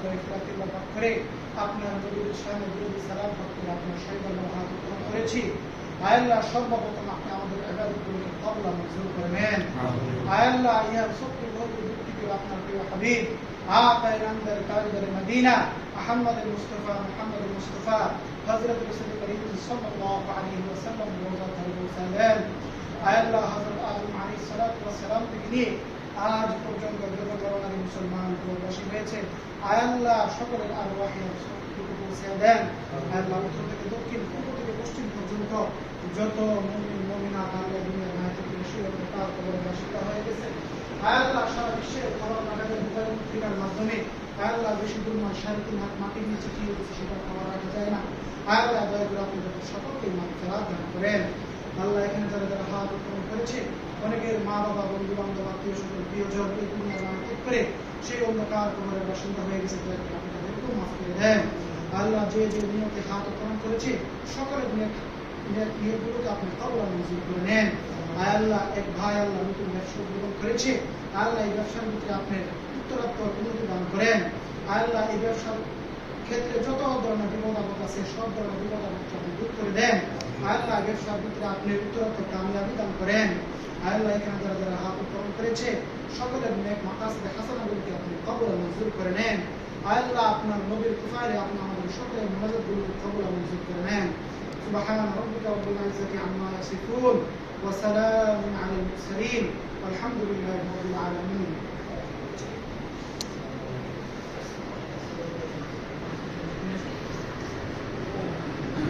করে ফিরাতিল্লাহ পাঠ করে আপনার নবীর শানে দুরূদ সালাম পাঠ করে আপনার শহীদের হাত উত্তোলন করেছি। আয় আল্লাহ, সর্বপ্রথম আপনি আমাদের ইবাদতগুলোকে কবুল ও মঞ্জুর করে নেন। আয় আল্লাহ, ইহার সত্যি বহু ব্যক্তিকে আপনার প্রিয় হাবিব আকা ইরানদার কারিগরে মদিনা মুহাম্মদ মুস্তাফা হযরত রাসূল করিম সাল্লাল্লাহু আলাইহি ওয়াসাল্লাম রওজা ধরে সালাম। আয় আল্লাহ, হযরত আদম আলাইহিস সালাতু ওয়াস সালাম থেকে নিয়ে আজ পর্যন্ত যত বড় মুসলমান প্রবাসী হয়েছে, আয় আল্লাহ সকলের আরওয়াহে সত্যিকে পৌঁছে দেন। আয় আল্লাহ, উত্তর থেকে দক্ষিণ, পূর্ব থেকে পশ্চিম পর্যন্ত যত মুমিন মুমিনাত আল্লাহ দুনিয়ার মাঝে বেশি তার কবরে বাসিন্দা হয়ে গেছে, আয় আল্লাহ সারা বিশ্বের খবর কাগজের মোবাইল পত্রিকার মাধ্যমে আয় আল্লাহ বেশি দূর নয়, 3.5 হাত মাটির নিচে কি হয়েছে সেটা খবর রাখা যায় না। আয় আল্লাহ দয়া করে আপনি সকলকে মাগফিরাত দান করেন। আল্লাহ, এখানে যারা যারা হাত উত্তোলন করেছে, অনেকের মা বাবা, বন্ধু বান্ধব, আত্মীয় স্বজন, প্রিয়জন এই দুনিয়ার নাম ঠিক করে সেই অন্ধকার কবরের বাসিন্দা হয়ে গেছে, আপনি তাদেরকেও মাফ করে দেন। আল্লাহ, যে যে নিয়তে হাত উত্তোলন করেছে সকলের নিয়তগুলোকে আপনি কবুল ও মঞ্জুর করে নেন। আয় আল্লাহ, এক ভাই আল্লাহ নতুন ব্যবসা উদ্বোধন করেছে, আল্লাহ এই ব্যবসার ভিতরে আপনি উত্তরাত্তর উন্নতি দান করেন। আয় আল্লাহ, এই ব্যবসার ক্ষেত্রে যত ধরনের বিপদ আপদ আছে সব ধরনের বিপদ আপদকে আপনি দূর করে দেন। আয় আল্লাহ, ব্যবসার ভিতরে আপনি উত্তরাত্তর কামিয়াবি দান করেন। আয় আল্লাহ, এখানে যারা যারা হাত উত্তোলন করেছে সকলের নেক মাকাসিদ হাসানাগুলোকে আপনি কবুল ও মঞ্জুর করে নেন। আয় আল্লাহ, আপনার নবীর কুফারে আপনি আমাদের সকলের মুনাজাতগুলোকে কবুল ও মঞ্জুর করে নেন। সুবহান রাব্বিকা রাব্বিল ইজ্জাতি আম্মা ইয়াসিফুন ওয়া সালামুন আলাল মুরসালিন ওয়ালহামদুলিল্লাহি রাব্বিল আলামিন।